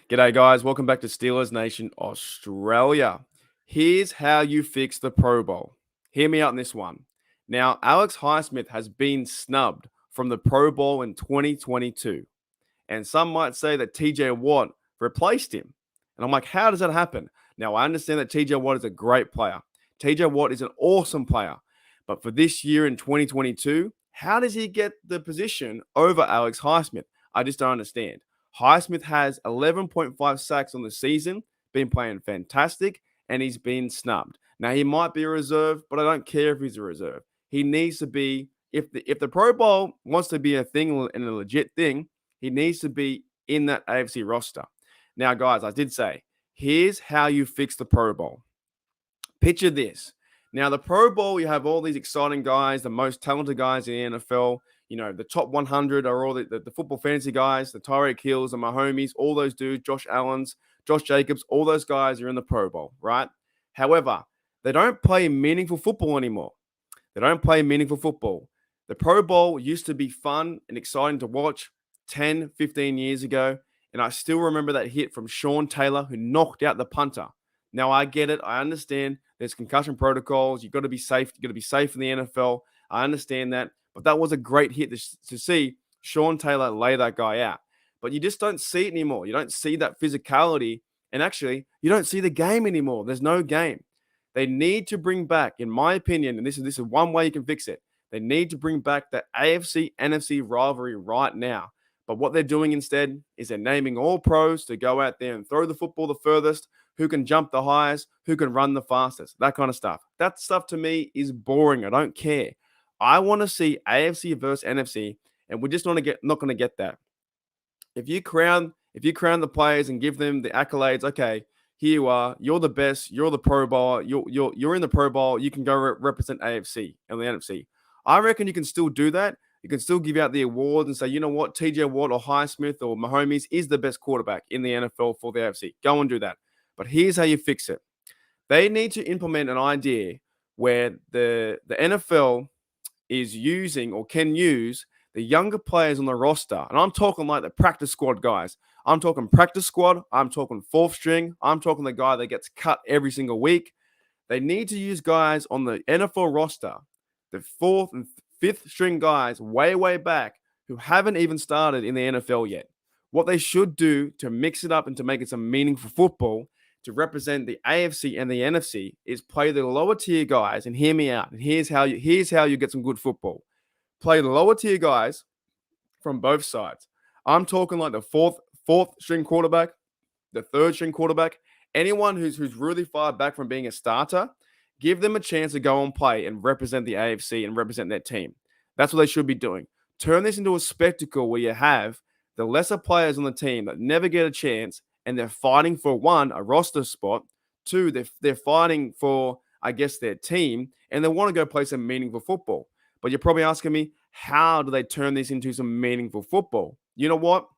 G'day, guys. Welcome back to Steelers Nation Australia. Here's how you fix the Pro Bowl. Hear me out on this one. Now, Alex Highsmith has been snubbed from the Pro Bowl in 2022. And some might say that TJ Watt replaced him. And I'm like, how does that happen? Now, I understand that TJ Watt is a great player. TJ Watt is an awesome player. But for this year in 2022, how does he get the position over Alex Highsmith? I just don't understand. Highsmith has 11.5 sacks on the season, been playing fantastic, and he's been snubbed. Now, he might be a reserve, but I don't care if he's a reserve. He needs to be, if the Pro Bowl wants to be a thing and a legit thing, he needs to be in that AFC roster. Now, guys, I did say, here's how you fix the Pro Bowl. Picture this. Now, the Pro Bowl, you have all these exciting guys, the most talented guys in the NFL. You know, the top 100 are all the football fantasy guys, the Tyreek Hills, the Mahomes, all those dudes, Josh Allens, Josh Jacobs, all those guys are in the Pro Bowl, right? However, they don't play meaningful football anymore. They don't play meaningful football. The Pro Bowl used to be fun and exciting to watch 10, 15 years ago. And I still remember that hit from Sean Taylor, who knocked out the punter. Now, I get it. I understand there's concussion protocols. You've got to be safe. You've got to be safe in the NFL. I understand that. But that was a great hit to see Sean Taylor lay that guy out. But you just don't see it anymore. You don't see that physicality. And actually, you don't see the game anymore. There's no game. They need to bring back, in my opinion, and this is one way you can fix it. They need to bring back the AFC NFC rivalry right now. But what they're doing instead is they're naming all pros to go out there and throw the football the furthest, who can jump the highest, who can run the fastest, that kind of stuff. That stuff to me is boring. I don't care. I want to see AFC versus NFC, and we're just not going to get that. If you crown the players and give them the accolades, okay, here you are, you're the best, you're the Pro Bowl, you're in the Pro Bowl, you can go represent AFC and the NFC. I reckon you can still do that. You can still give out the awards and say, you know what, TJ Watt or Highsmith or Mahomes is the best quarterback in the NFL for the AFC. Go and do that. But here's how you fix it. They need to implement an idea where the NFL is using or can use the younger players on the roster. And I'm talking like the practice squad guys. I'm talking practice squad. I'm talking fourth string. I'm talking the guy that gets cut every single week. They need to use guys on the NFL roster, the fourth and fifth string guys way, way back who haven't even started in the NFL yet. What they should do to mix it up and to make it some meaningful football to represent the AFC and the NFC is play the lower tier guys. And hear me out. And here's how you get some good football. Play the lower tier guys from both sides. I'm talking like the fourth string quarterback, the third string quarterback, anyone who's really far back from being a starter. Give them a chance to go and play and represent the AFC and represent their team. That's what they should be doing. Turn this into a spectacle where you have the lesser players on the team that never get a chance and they're fighting for one, a roster spot, two, they're fighting for, I guess, their team, and they want to go play some meaningful football. But you're probably asking me, how do they turn this into some meaningful football? You know what?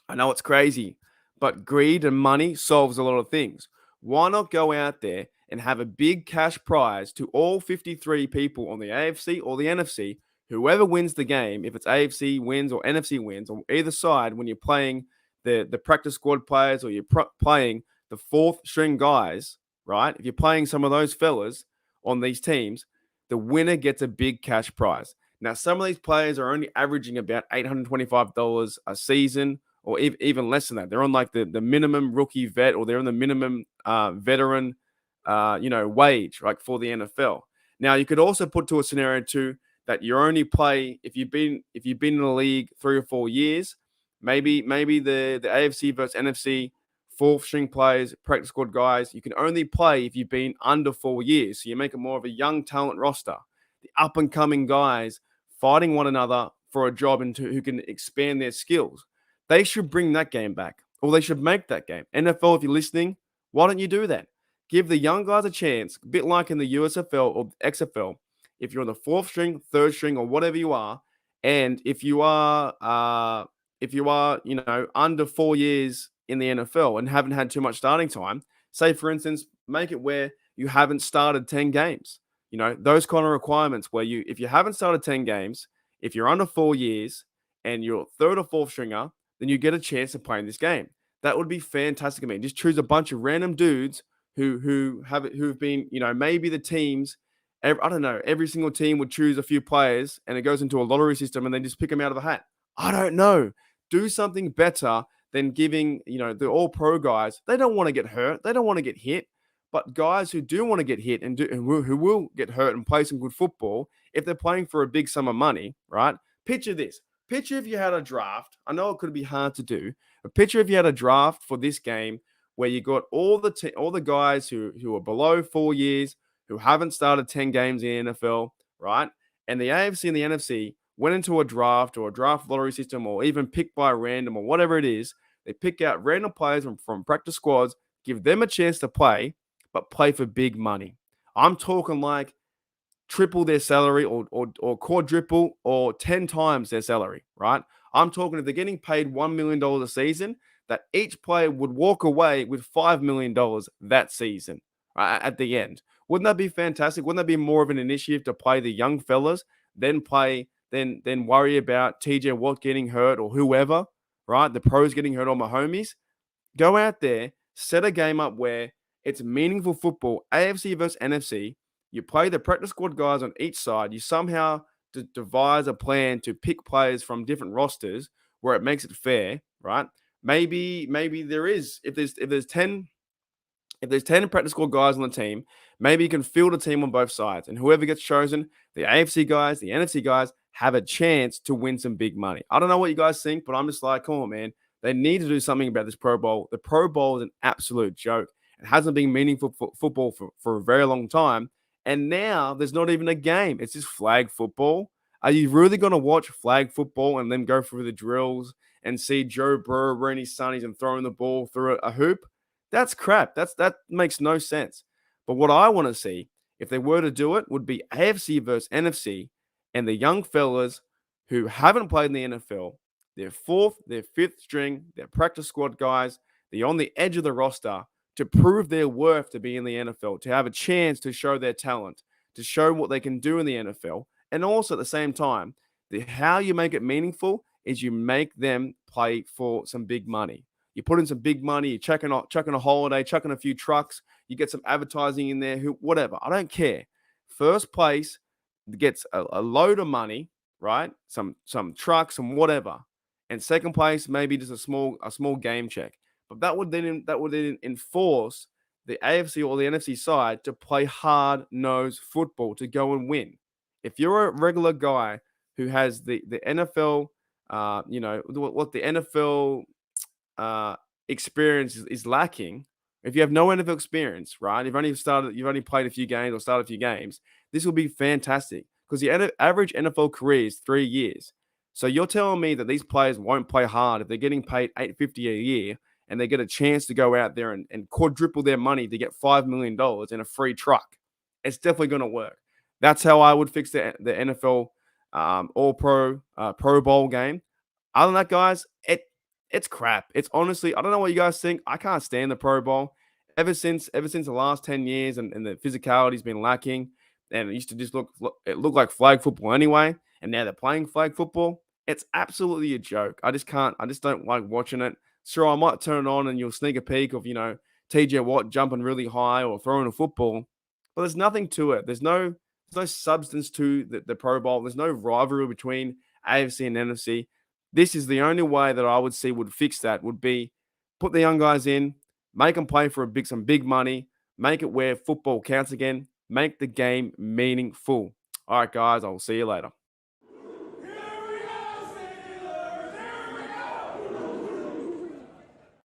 I know it's crazy, but greed and money solves a lot of things. Why not go out there and have a big cash prize to all 53 people on the AFC or the NFC? Whoever wins the game, if it's AFC wins or NFC wins, on either side, when you're playing the practice squad players or you're playing the fourth string guys, right? If you're playing some of those fellas on these teams, the winner gets a big cash prize. Now, some of these players are only averaging about $825 a season or even less than that. They're on like the minimum rookie vet or they're on the minimum veteran, wage, like for the NFL. Now, you could also put to a scenario too that you only play if you've been in the league 3 or 4 years. Maybe the AFC versus NFC fourth string players, practice squad guys, you can only play if you've been under 4 years. So you make it more of a young talent roster. The up and coming guys fighting one another for a job and who can expand their skills. They should bring that game back, or they should make that game. NFL, if you're listening, why don't you do that? Give the young guys a chance, a bit like in the USFL or XFL. If you're on the fourth string, third string, or whatever you are, and if you are under 4 years in the NFL and haven't had too much starting time, say for instance, make it where you haven't started 10 games. You know, those kind of requirements where if you haven't started 10 games, if you're under 4 years and you're third or fourth stringer, then you get a chance to play in this game. That would be fantastic. I mean, just choose a bunch of random dudes who've been, maybe the teams. I don't know. Every single team would choose a few players, and it goes into a lottery system, and they just pick them out of a hat. I don't know. Do something better than giving, the all pro guys. They don't want to get hurt. They don't want to get hit. But guys who do want to get hit who will get hurt and play some good football, if they're playing for a big sum of money, right? Picture this. Picture if you had a draft. I know it could be hard to do. But picture if you had a draft for this game where you got all the guys who are below 4 years, who haven't started 10 games in the NFL, right? And the AFC and the NFC went into a draft or a draft lottery system or even picked by random or whatever it is. They pick out random players from practice squads, give them a chance to play, but play for big money. I'm talking like triple their salary or quadruple or 10 times their salary, right? I'm talking if they're getting paid $1 million a season, that each player would walk away with $5 million that season, right, at the end. Wouldn't that be fantastic? Wouldn't that be more of an initiative to play the young fellas, then worry about TJ Watt getting hurt or whoever, right? The pros getting hurt or my homies. Go out there, set a game up where it's meaningful football, AFC versus NFC. You play the practice squad guys on each side. You somehow devise a plan to pick players from different rosters where it makes it fair, right? Maybe there is if there's 10 practice squad guys on the team, maybe you can field a team on both sides, and whoever gets chosen, the AFC guys, the NFC guys, have a chance to win some big money. I don't know what you guys think, but I'm just like, come on, man. They need to do something about this Pro Bowl. The Pro Bowl is an absolute joke. It hasn't been meaningful football for a very long time. And now there's not even a game. It's just flag football. Are you really going to watch flag football and then go through the drills and see Joe Burrow wearing his sunnies and throwing the ball through a hoop? That's crap. That makes no sense. But what I want to see, if they were to do it, would be AFC versus NFC and the young fellas who haven't played in the NFL. They're fourth, they're fifth string, they're practice squad guys. They're on the edge of the roster to prove their worth to be in the NFL, to have a chance to show their talent, to show what they can do in the NFL. And also at the same time, how you make it meaningful is you make them play for some big money. You put in some big money, you're chucking a holiday, chucking a few trucks, you get some advertising in there, whatever. I don't care. First place gets a load of money, right? Some trucks, some whatever. And second place, maybe just a small game check. But that would then enforce the AFC or the NFC side to play hard-nosed football to go and win. If you're a regular guy who has the NFL, what the NFL experience is lacking. If you have no NFL experience, right? You've only played a few games or started a few games. This will be fantastic because the average NFL career is 3 years. So you're telling me that these players won't play hard if they're getting paid $850 a year and they get a chance to go out there and quadruple their money to get $5 million in a free truck. It's definitely going to work. That's how I would fix the NFL All Pro Pro Bowl game. Other than that, guys, it's crap. It's honestly, I don't know what you guys think. I can't stand the Pro Bowl. Ever since the last 10 years and the physicality's been lacking, and it used to just look like flag football anyway, and now they're playing flag football. It's absolutely a joke. I just don't like watching it. Sure, I might turn it on and you'll sneak a peek of, TJ Watt jumping really high or throwing a football, but there's nothing to it. There's no substance to the Pro Bowl. There's no rivalry between AFC and NFC. This is the only way that I would see would fix that, would be put the young guys in, make them play for some big money, make it where football counts again, make the game meaningful. All right, guys, I'll see you later.